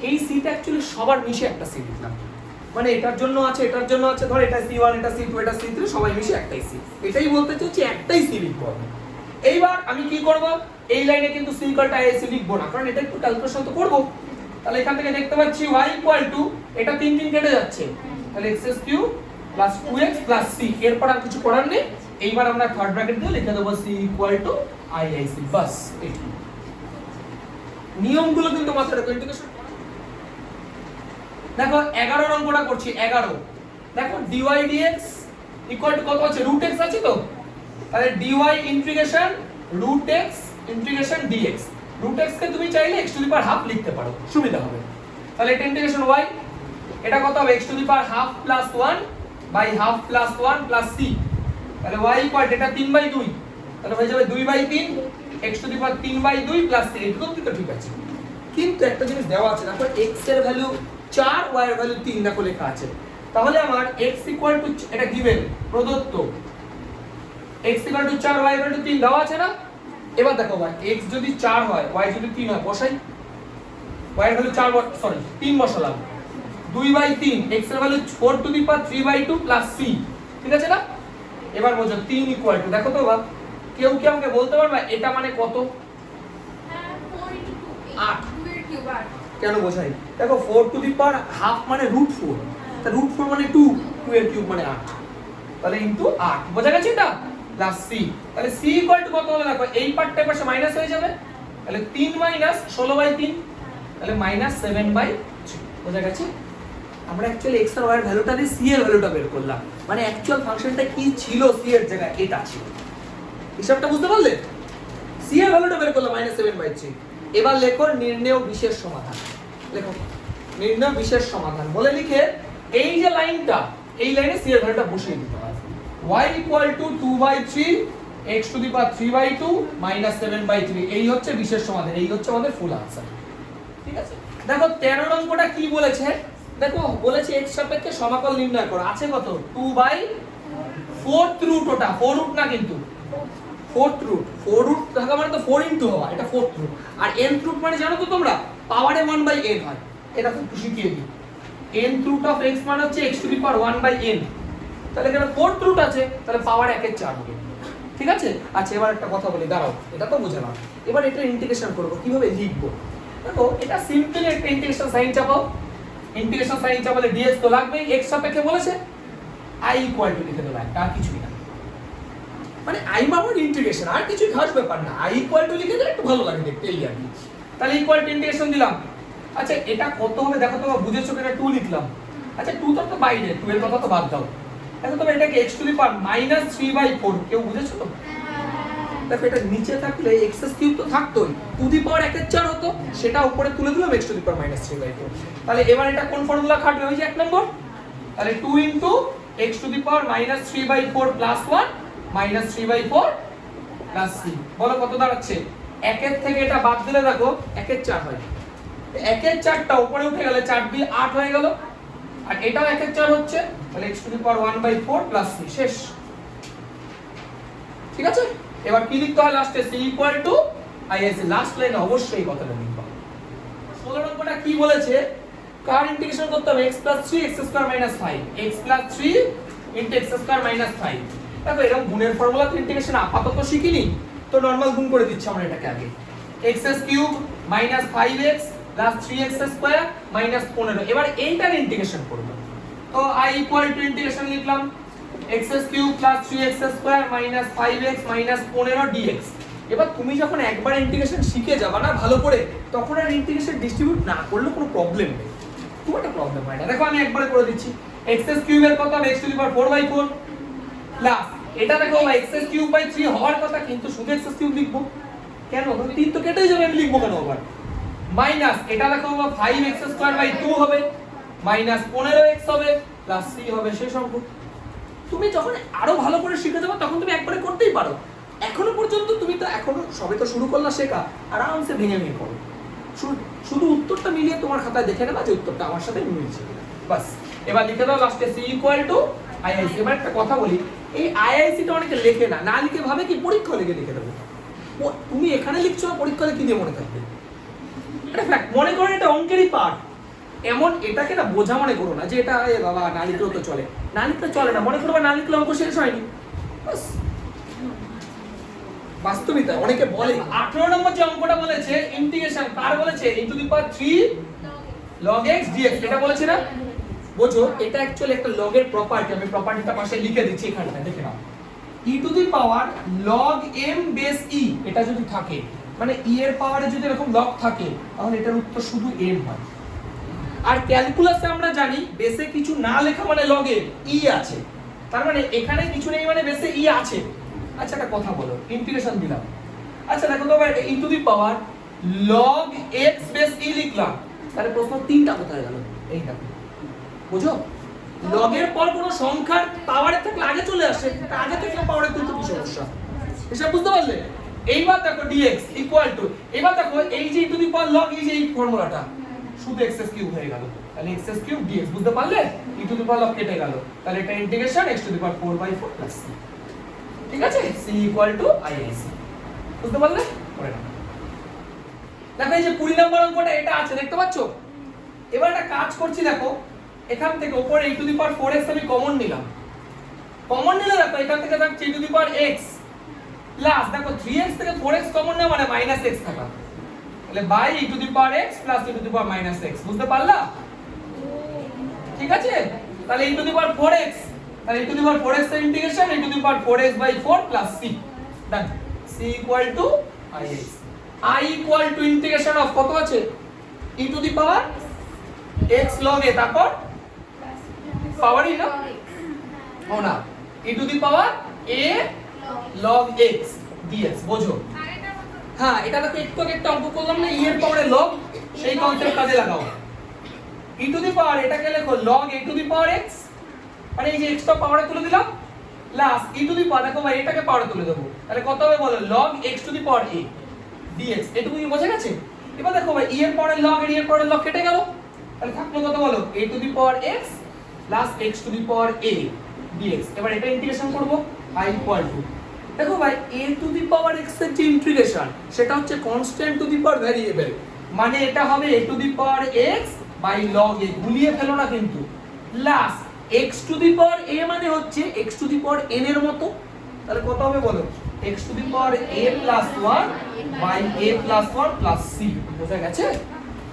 এই c টা অ্যাকচুয়ালি সবার মিশে একটা c লিখলাম মানে এটার জন্য আছে ধর এটা c1 এটা c2 এটা c3 সবাই মিশে একটাই c এটাই বলতে চাচ্ছি একটাই c লিখব এইবার আমি কি করব এই লাইনে কিন্তু c = ac লিখব না কারণ এটা একটু ক্যালকুলেশন তো করব তাহলে এখান থেকে দেখতে পাচ্ছি y = এটা 3 3 কেটে যাচ্ছে তাহলে x³ + 2x + c এরপর আর কিছু করার নেই এইবার আমরা থার্ড ব্র্যাকেট দিয়ে লিখে দেব c = iic বাস এই নিয়মগুলো কিন্তু মাথায় রাখো ইন্টিগ্রেশন দেখো 11 অঙ্কটা করছি 11 দেখো dy dx ইকুয়াল টু কত আছে √x আছে তো তাহলে dy integration √x integration dx √x কে তুমি চাইলে x⁻½ লিখতে পারো সুবিধা হবে তাহলে এটা ইন্টিগ্রেশন y এটা কত হবে x⁻½ + 1 / ½ + 1 + c তাহলে y ইকুয়াল এটা 3/2 তাহলে হয়ে যাবে 2/3 x⁻³ + c এটুকু তো ঠিক আছে কিন্তু একটা জিনিস দেওয়া আছে দেখো x এর ভ্যালু 4 y এর ভ্যালু 3 দেখো লেখা আছে তাহলে আমার x = এটা গিভেন প্রদত্ত x = 4 y = 3 দেওয়া আছে না এবার দেখো ভাই x যদি 4 হয় y যদি 3 হয় বসাই y এর ভ্যালু 4 সরি 3 বসালাম 2/3 x এর ভ্যালু 4⁵² + c ঠিক আছে না এবার বোঝো 3 ইকুয়াল টু দেখো তো বাবা কেউ কি আমাকে বলতে পারবে এটা মানে কত হ্যাঁ 4 * 2 8 2 এর কিউব 8 কেন বোঝাই দেখো 4⁻½ মানে √4 তা √4 মানে 2 2 এর কিউব মানে 8 তাহলে ইনটু 8 বোঝা গেছে এটা প্লাস c তাহলে c = কত হলো দেখো এই পার্টটার পাশে মাইনাস হয়ে যাবে তাহলে 3 - 16/3 তাহলে -7/3 বোঝা গেছে আমরা অ্যাকচুয়ালি x আর y এর ভ্যালুটা দিয়ে c এর ভ্যালুটা বের করলাম, মানে অ্যাকচুয়াল ফাংশনটা কি ছিল c এর জায়গায় এটা ছিল। হিসাবটা বুঝতে পারলে? c এর ভ্যালুটা বের করলাম -7/3। এবার লেখো নির্ণেয় বিশেষ সমাধান। লেখো নির্ণেয় বিশেষ সমাধান বলে লিখে এই যে লাইনটা, এই লাইনে c এর ভ্যালুটা বসিয়ে দিতে হবে। y = 2/3 x টু দি পাওয়ার 3/2 -7/3, এই হচ্ছে বিশেষ সমাধান, এই হচ্ছে আমাদের ফুল আনসার। ঠিক আছে, দেখো 13 অঙ্কটা কি বলেছে, দেখো বলেছে x সাপেক্ষে সমাকল নির্ণয় করো। আছে কত? 2/4 রুট, ওটা 4 রুট না কিন্তু 4th রুট। 4 রুট থাকা মানে তো 4 ইনটু হওয়া, এটা 4th রুট। আর nth রুট মানে জানো তো তোমরা পাওয়ারে 1/n হয়, এটা তো শিখিয়ে দিই। nth রুট অফ x মানে হচ্ছে x to the power 1/n, তাহলে এখানে 4th রুট আছে, তাহলে পাওয়ার 1 এর 4 হবে। ঠিক আছে, আচ্ছা এবার একটা কথা বলি, দাঁড়াও, এটা তো বুঝলাম। এবার এটা ইন্টিগ্রেশন করব, কিভাবে লিখব? দেখো এটা সিম্পলি একটা ইন্টিগ্রেশন সাইন চাপাও। ইন্টিগ্রেশন সাইন চাপালে dx তো লাগবেই, x সাপেক্ষে বলেছে i = লিখে দেব, আর কিছুই না, মানে i মানে ইন্টিগ্রেশন, আর কিছুই খাস ব্যাপার না। i = লিখে দিলে একটু ভালো লাগে দেখতে, এই আর কি। তাহলে ইকুয়াল টু ইন্টিগ্রেশন দিলাম। আচ্ছা এটা কত হবে দেখো, তোমরা বুঝেছো কিনা? 2 লিখলাম। আচ্ছা 2 তো বাইরে, 2 এর কথা তো বাদ দাও। দেখো তোমরা এটাকে x টু দি পাওয়ার -3/4, কেউ বুঝেছো তো? দেখো এটা নিচে থাকলে x³ তো থাকতোই, টু দি পাওয়ার 1 এর 4 হতো, সেটা উপরে তুলে দিলাম x টু দি পাওয়ার -3/4। তাহলে এবার এটা কোন ফর্মুলা খাটবে? ওই যে 1 নম্বর। তাহলে 2 into x to the power -3/4 plus 1 -3/4 plus c, বলো কত দাঁড়াচ্ছে? 1 এর থেকে এটা বাদ দিলে দেখো 1 এর 4 হয়, 1 এর 4টা উপরে উঠে গেলে 4 দিয়ে 8 হয়ে গেল, আর এটাও 1 এর 4 হচ্ছে, তাহলে x to the power 1/4 plus c, শেষ। ঠিক আছে, এবার কি লিখতে হয় লাস্টে? c = i, লাস্ট লাইনে অবশ্যই কথাটা লিখবা। 16 নম্বরটা কি বলেছে? কার ইন্টিগ্রেশন করতে হবে? x + 3 x² - 5, x + 3 * x² - 5। দেখো এরকম গুণের ফর্মুলা তো ইন্টিগ্রেশন আপাতত শিখিনি, তো নরমাল গুণ করে দিচ্ছি আমরা এটাকে আগে। x³ - 5x + 3x² - 15। এবার এইটার ইন্টিগ্রেশন করব, তো i = ইন্টিগ্রেশন লিখলাম x³ + 3x² - 5x - 15 dx। এবার তুমি যখন একবার ইন্টিগ্রেশন শিখে যাবা না ভালো করে, তখন আর ইন্টিগ্রেশন ডিস্ট্রিবিউট না করলে কোনো প্রবলেম নেই, খুব একটা প্রবলেম হয় না। দেখো আমি একবারে করে দিচ্ছি, x³ এর কত হবে? x to the power 4/4 plus এটা দেখো x³/3 হওয়ার কথা, কিন্তু শুধু x³ লিখবো কেন? 3 তো কেটেই যাবে, আমি লিখবো কেন আবার? মাইনাস এটা দেখো 5x²/2 হবে, -15x হবে, প্লাস c হবে, শেষ অঙ্ক। তুমি যখন আরো ভালো করে শিখে যাবে তখন তুমি একবারে করতেই পারো। এখনো পর্যন্ত তুমি তো এখনো সবে তো শুরু করলা শেখা, আরামসে ভেঙে ভেঙে করো। শুধু উত্তরটা মিলিয়ে তোমার খাতায় দেখে নেবা যে উত্তরটা আমার সাথে মিলছে, বাস। এবার লিখে দাও লাস্টে c = IIC। এবার একটা কথা বলি, এই IICটা অনেকে লেখে না, না লিখে ভাবে কি পরীক্ষা লিখে দেবো। তুমি এখানে লিখছো, পরীক্ষা কি দিয়ে মনে থাকবে? এটা ফ্যাক্ট, মনে করো এটা অঙ্কেরই পার্ট। এমন এটাকে না বোঝা মনে করো না যে এটা এ বাবা না লিখলেও তো চলে, না লিখলে চলে না, মনে করো না লিখলে অঙ্ক শেষ হয়নি, বাস। বাস্তবিকতা অনেকে বলে 18 নম্বর যে অঙ্কটা বলেছে ইন্টিগ্রেশন কার বলেছে? e⁻3 log x dx, এটা বলেছে না? বোঝো এটা অ্যাকচুয়ালি একটা লগ এর প্রপার্টি, আমি প্রপার্টিটা পাশে লিখে দিচ্ছি এখানটা, দেখে নাও। e⁻log m বেস e, এটা যদি থাকে মানে e এর পাওয়ারে যদি এরকম লগ থাকে, তাহলে এটার উত্তর শুধু m হয়। আর ক্যালকুলাসে আমরা জানি বেসে কিছু না লেখা মানে লগে e আছে, তার মানে এখানে কিছু নেই মানে বেসে e আছে। আচ্ছা একটা কথা বলো, ইন্টিগ্রেশন দিলাম, আচ্ছা দেখো তো ভাই e⁻log x বেস e লিখলাম, তাহলে প্রশ্ন 3টা কোথায় গেল? এইটা বুঝো, লগ এর পর কোনো সংখ্যার পাওয়ারে থাকলে আগে চলে আসে, আগে থাকলে পাওয়ারে তুলতে কি সমস্যা? এসব বুঝতে পারলে? এইবার দেখো dx = এবার দেখো এই যে e⁻log এই যে এই ফর্মুলাটা শুধু x³ হয়ে গেল, তাহলে x³ dx, বুঝতে পারলে? e⁻log কেটে গেল, তাহলে এটা integration x to the power 4/4 plus c। ঠিক আছে, c = IIC, বুঝতে পারলে? করে নাও। দেখো এই যে 20 নম্বর অঙ্কটা এটা আছে, দেখতে পাচ্ছো? এবার একটা কাজ করছি, দেখো এখান থেকে উপরে e⁻4x আমি কমন নিলাম, কমন নিলে দেখো এখান থেকে থাকছে e⁻x প্লাস দেখো 3x থেকে 4x কমন নেওয়া মানে -x থাকা, তাহলে বাই e⁻x প্লাস e⁻x, বুঝতে পারলা? ঠিক আছে, তাহলে e⁻4x, তাহলে e⁻4x এর integration e⁻4x/4 plus c, done. c = IIC। i = integration of কত আছে? e⁻x log a, তারপর পাওয়ারই না ও না e to the power a log x dx বোঝো আগেরটার মতো হ্যাঁ এটা দেখো একটু আগে একটা অঙ্ক করলাম না e এর পাওয়ারে log সেই কনসেপ্ট কাজে লাগাও e টু দি পাওয়ার এটাকে লেখো log a to the power x মানে এই যে x টা পাওয়ারে তুলে দিলাম প্লাস e টু দি পাওয়ার দেখো ভাই এটাকে পাওয়ারে তুলে দেবো তাহলে কত হবে বলো log x to the power a dx এটুকু কি বোঝা গেছে এবার দেখো ভাই e এর পাওয়ারে log এর এর পাওয়ারে log কেটে গেল তাহলে থাকলো কত বলো a to the power x plus x to the power a dx এবার এটা ইন্টিগ্রেশন করব i ইকুয়াল টু দেখো ভাই a to the power x এর যে ইন্টিগ্রেশন সেটা হচ্ছে constant to the power variable মানে এটা হবে a to the power x by log a গুলিয়ে ফেলো না কিন্তু plus x to the power a মানে হচ্ছে x to the power n এর মতো তাহলে কত হবে বলো x to the power a plus 1 by a plus 1 plus c বোঝা গেছে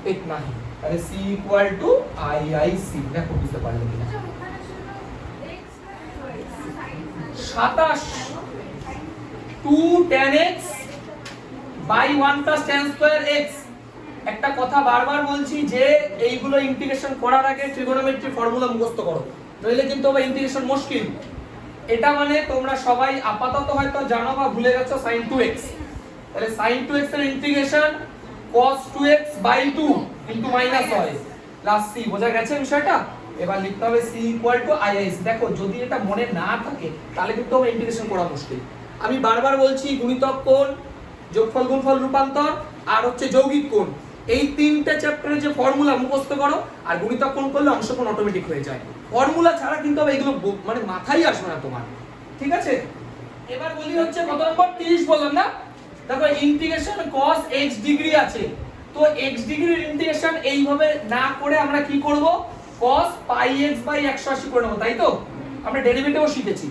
ঠিক না তাহলে c equal to i c দেখো বুঝতে পারলে কিনা আচ্ছা ওখানে ছিল x plus 27 2 tan x by 1 plus tan square x একটা কথা বারবার বলছি যে এইগুলো ইন্টিগ্রেশন করার আগে ট্রিগোনোমেট্রি ফর্মুলা মুখস্থ করো নইলে কিন্তু আবার ইন্টিগ্রেশন মুশকিল এটা মানে তোমরা সবাই আপাতত হয়তো জানো বা ভুলে গেছো sin 2x তাহলে sin 2x এর integration cos 2x by 2 into minus হয় প্লাস c বোঝা গেছে বিষয়টা এবার লিখতে হবে c equal to i c দেখো যদি এটা মনে না থাকে তাহলে কিন্তু আমার ইন্টিগ্রেশন করা মুশকিল আমি বারবার বলছি গুণিতক কোণ যোগফল গুণফল রূপান্তর আর হচ্ছে যৌগিক কোণ এই তিনটা চ্যাপ্টারে যে ফর্মুলা মুখস্থ করো আর গুণিতক কোণ করলে অংশকোণ অটোমেটিক হয়ে যায় ফর্মুলা ছাড়া কিন্তু আবার এগুলো মানে মাথায় আসবে না তোমার ঠিক আছে এবার বলি হচ্ছে কত নম্বর 30 বললাম না দেখো ইন্টিগ্রেশন cos x ডিগ্রি আছে তো x ডিগ্রির ইন্টিগ্রেশন এইভাবে না করে আমরা কি করব cos pi x বাই 180 করে নেব তাই তো আমরা ডেরিভেটিভও শিখেছি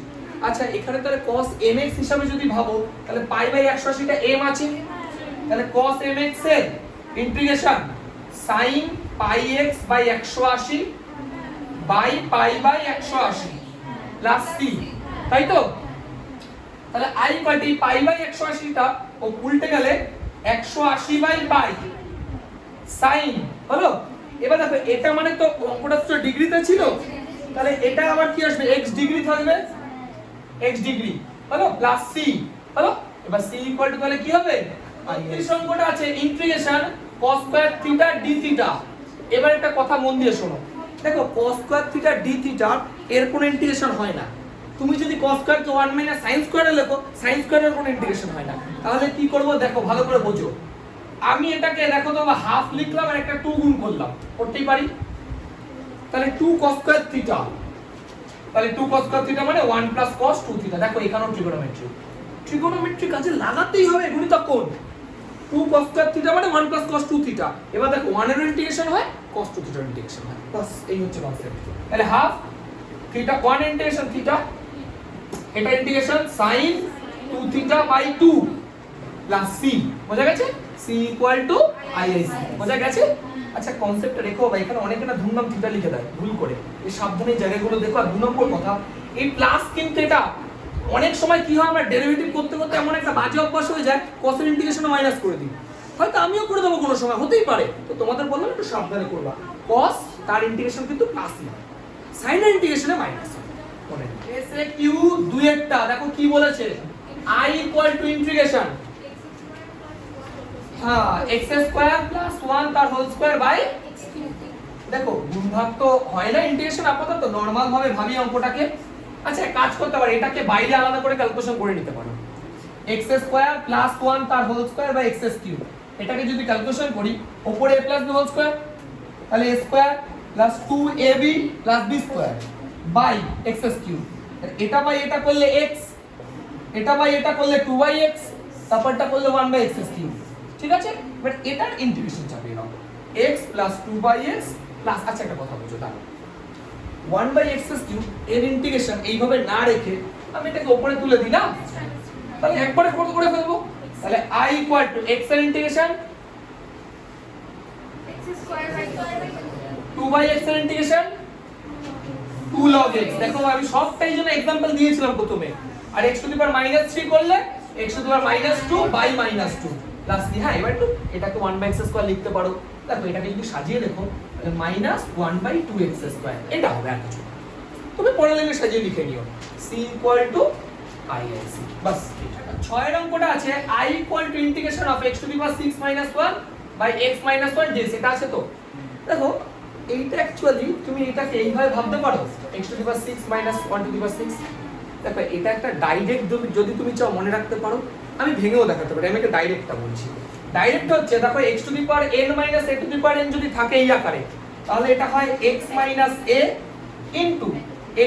আচ্ছা এখানে তাহলে cos mx হিসাবে যদি ভাবো তাহলে pi বাই 180 টা m আছে তাহলে cos mx এর integration sin pi x by 180 by pi by 180 plus c তাই তো তাহলে i পাটি pi বাই 180 টা ও উল্টে গেলে 180 বাই pi sin হলো এবার দেখো এটা মানে তো অঙ্কটা তো ডিগ্রিতে ছিল তাহলে এটা আবার কি আসবে x ডিগ্রি থাকবে x ডিগ্রি হলো প্লাস c হলো এবার c ইকুয়াল টু তাহলে কি হবে এই অঙ্কটা আছে integration cos square theta d theta এবার একটা কথা মন দিয়ে শোনো দেখো cos square theta d theta এর কোনো ইন্টিগ্রেশন হয় না তুমি যদি cos স্কয়ার কে 1 মাইনাস sin স্কয়ারে লেখো sin স্কয়ারের কোনো ইন্টিগ্রেশন হয় না তাহলে কি করব দেখো ভালো করে বোঝো আমি এটাকে দেখো তো হাফ লিখলাম আর একটা 2 গুণ করলাম করতেই পারি তাহলে 2 cos স্কয়ার থিটা তাহলে 2 cos স্কয়ার থিটা মানে 1 প্লাস cos 2 থিটা দেখো এখানেও ট্রিগোনোমেট্রি কাজে লাগাতেই হবে গুণিতক কোণ 2 cos স্কয়ার থিটা মানে 1 প্লাস cos 2 থিটা এবার দেখো 1 এর ইন্টিগ্রেশন হয় cos 2 থিটার ইন্টিগ্রেশন হয় বাস এই হচ্ছে কনসেপ্ট তাহলে হাফ থিটা 1 ইন্টিগ্রেশন থিটা এটা integration sin 2 theta by 2 plus c বোঝা গেছে c ইকুয়াল টু iic বোঝা গেছে আচ্ছা কনসেপ্টটা রেখো ভাই এখানে অনেকে না ধুমধাম থিটা লিখে দেয় ভুল করে এই সাবধানে জায়গাগুলো দেখো আর 2 নম্বর কথা এই প্লাস কিন্তু এটা অনেক সময় কি হয় আমরা ডেরিভেটিভ করতে করতে এমন একটা বাজে অভ্যাস হয়ে যায় cos এর ইন্টিগ্রেশন মাইনাস করে দিই হয়তো আমিও করে দেবো কোনো সময় হতেই পারে তো তোমাদের বললাম একটু সাবধানে করবা cos তার ইন্টিগ্রেশন কিন্তু প্লাসই হয় sin এর ইন্টিগ্রেশনে মাইনাস হয় মনে এসে কিউ দুইটা দেখো কি বলেছে i ইকুয়াল টু ইন্টিগ্রেশন হ্যাঁ x স্কয়ার প্লাস 1 তার হোল স্কয়ার বাই দেখো গুণভাগ তো হয় না ইন্টিগ্রেশন আপাতত নরমাল ভাবে ভাবি অঙ্কটাকে আচ্ছা কাজ করতে পারো এটাকে বাইরে আলাদা করে ক্যালকুলেশন করে নিতে পারো x স্কয়ার প্লাস 1 তার whole square by x cube এটাকে যদি ক্যালকুলেশন করি উপরে a plus b whole square তাহলে a square plus 2ab plus b square by x cube এটা বাই এটা করলে x এটা বাই এটা করলে 2x তারপরটা করলে 1 x কিউব ঠিক আছে বাট এটার ইন্টিগ্রেশন চাপিয়ে নাও x 2x প্লাস আচ্ছা একটা কথা বুঝো দাঁড়াও 1 x কিউব এর ইন্টিগ্রেশন এইভাবে না রেখে আমি এটাকে উপরে তুলে দিই না তাহলে একবারে কত করে ফেলবো তাহলে i ইকুয়াল টু x এর integration x square by 2x এর ইন্টিগ্রেশন 2 log x দেখো আমি সবটাই জন্য एग्जांपल দিয়েছিলাম প্রথমে আর x টু দি পাওয়ার -3 করলে x to the power -2 by -2 plus the হ্যাঁ এবার তো এটাকে 1 x স্কয়ার লিখতে পারো দেখো এটাকে যদি সাজিয়ে লেখো তাহলে -1 2x স্কয়ার এটা হবে আর কিছু তুমি পরের লাইনে সাজিয়ে লিখে নিও c = i/c বাস। 6 এর অঙ্কটা আছে i = integration of x to the power 6 - 1 by x - 1 dx, এটা আছে তো। দেখো এইটা অ্যাকচুয়ালি তুমি এটাকে এইভাবে ভাবতে পারো x to the power 6 - 1 to the power 6। দেখো এটা একটা ডাইরেক্ট যদি তুমি চাও মনে রাখতে পারো, আমি ভেঙেও দেখাতে পারি, আমি একটা ডাইরেক্টটা বলছি। ডাইরেক্ট হচ্ছে দেখো x to the power n - a to the power n যদি থাকে এই আকারে, তাহলে এটা হয় x - a into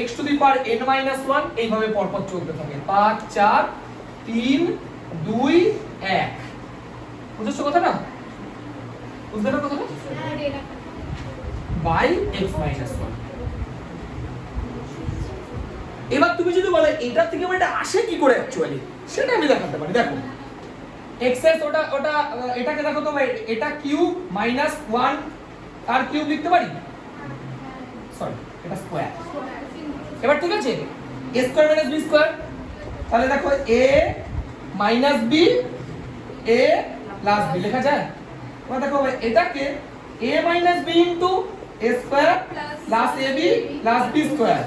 x to the power n - 1, এইভাবে পরপর চলতে থাকে 5 4 3 2 1। বুঝছো কথাটা? বুঝলে না কথাটা? By x - 1। এবার তুমি যদি বলে এটা থেকে এটা আসে কি করে অ্যাকচুয়ালি, সেটা আমি দেখাতে পারি। দেখো এক্সেস ওটা এটাকে দেখো তো, এটা কিউব মাইনাস 1 আর কিউব লিখতে পারি, সরি এটা স্কয়ার। এবার ঠিক আছে, a square minus b square, তাহলে দেখো a minus b a plus b লেখা যায়। এবার দেখো এটাকে a minus b into a square plus ab plus b square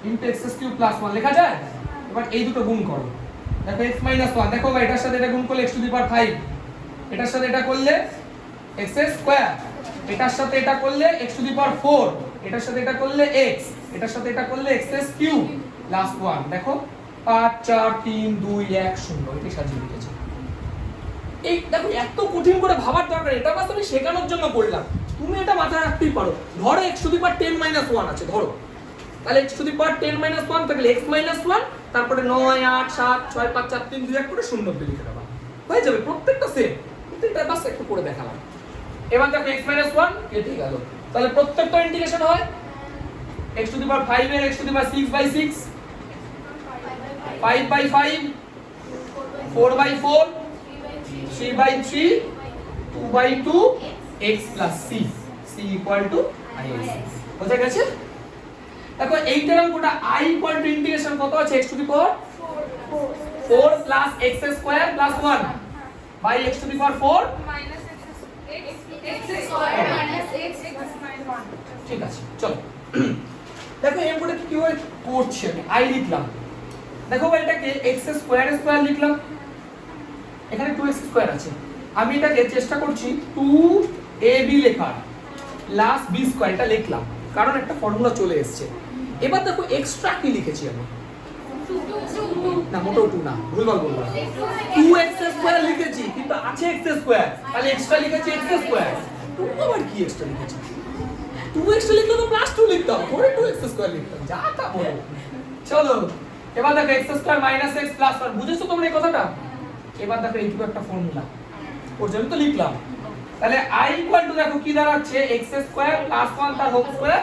into x cube plus 1 লেখা যায়। এবার এই দুটো গুণ করো, দেখো x মাইনাস 1, দেখো ভাই এটার সাথে এটা গুণ করলে x টু দি পাওয়ার 5, এটার সাথে এটা করলে x স্কয়ার, এটার সাথে এটা করলে x টু দি পাওয়ার 4, এটার সাথে এটা করলে x, এটার সাথে এটা করলে x কিউব প্লাস 1। দেখো 5 4 3 2 1 0, এটাই সাজিয়ে লিখেছি। এই দেখো এত কঠিন করে ভাবার দরকার, এটা বাস আমি শেখানোর জন্য বললাম, তুমি এটা মাথায় রাখতেই পারো। ধরো x টু দি পাওয়ার 10 - 1 আছে, ধরো তাহলে x টু দি পাওয়ার 10 - 1 তাহলে x - 1, তারপরে 9 8 7 6 5 4 3 2 1 করে 0 দিয়ে লিখে দাও, হয়ে যাবে। প্রত্যেকটা সেম, প্রত্যেকটা বাস একটু করে দেখালাম। এবার দেখো x - 1 কেটে গেল, তাহলে প্রত্যেকটা ইন্টিগ্রেশন হয় x টু দি পাওয়ার 5 এর x to the power 6/6, 5/5, 4/4, 3/3, 2/2, x plus c, c equal to i/c। বোঝা গেছে? দেখো এইটার অঙ্কটা i equal to ইন্টিগ্রেশন কত আছে, x to the power 4 plus x square plus 1 by x to the power 4 minus x square minus x minus 1। ঠিক আছে চলো। দেখো এই অঙ্কটা কি হয় করছে, i লিখলাম। দেখো এটাকে x স্কয়ার স্কয়ার লিখলাম, এখানে 2x স্কয়ার আছে, আমি এটাকে চেষ্টা করছি 2ab লেখার প্লাস b স্কয়ার, এটা লিখলাম কারণ একটা ফর্মুলা চলে এসেছে। এবার দেখো এক্সট্রা কি লিখেছি আমি, না মোটেও 2 না, ভুলভাল বললাম, 2x স্কয়ার লিখেছি কিন্তু আছে x স্কয়ার, তাহলে এক্সট্রা লিখেছি x স্কয়ার। 2 আবার কি এক্সট্রা লিখেছি, 2x লিখলে তো প্লাস 2 লিখতাম, পরে 2x স্কয়ার লিখতাম, যা তা বলো। চলো এবার দেখো x square minus x plus 1, বুঝেছো তোমরা এই কথাটা? এবার দেখো এইটুকু একটা ফর্মুলা ওর জন্য তো লিখলাম, তাহলে i ইকুয়াল টু দেখো কি দাঁড়াচ্ছে, x স্কয়ার প্লাস 1 তার whole square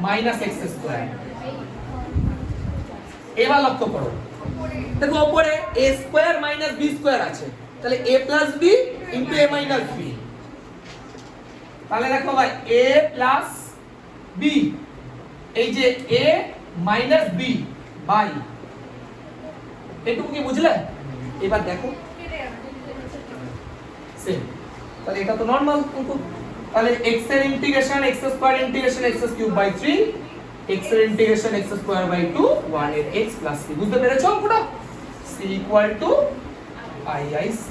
minus x square. এবার লক্ষ্য করো, দেখো উপরে a square minus b square আছে, তাহলে a plus b into a minus b, তাহলে দেখো ভাই a প্লাস b, এই যে a মাইনাস b বাই, এটুকু কি বুঝলে? এবার দেখো সেম, তাহলে এটা তো নরমাল অঙ্ক, তাহলে x এর integration x square integration x cube by 3, x এর ইন্টিগ্রেশন x স্কয়ার বাই 2, 1 এর x প্লাস c। বুঝতে পেরেছো অঙ্কটা? c equal two i/c।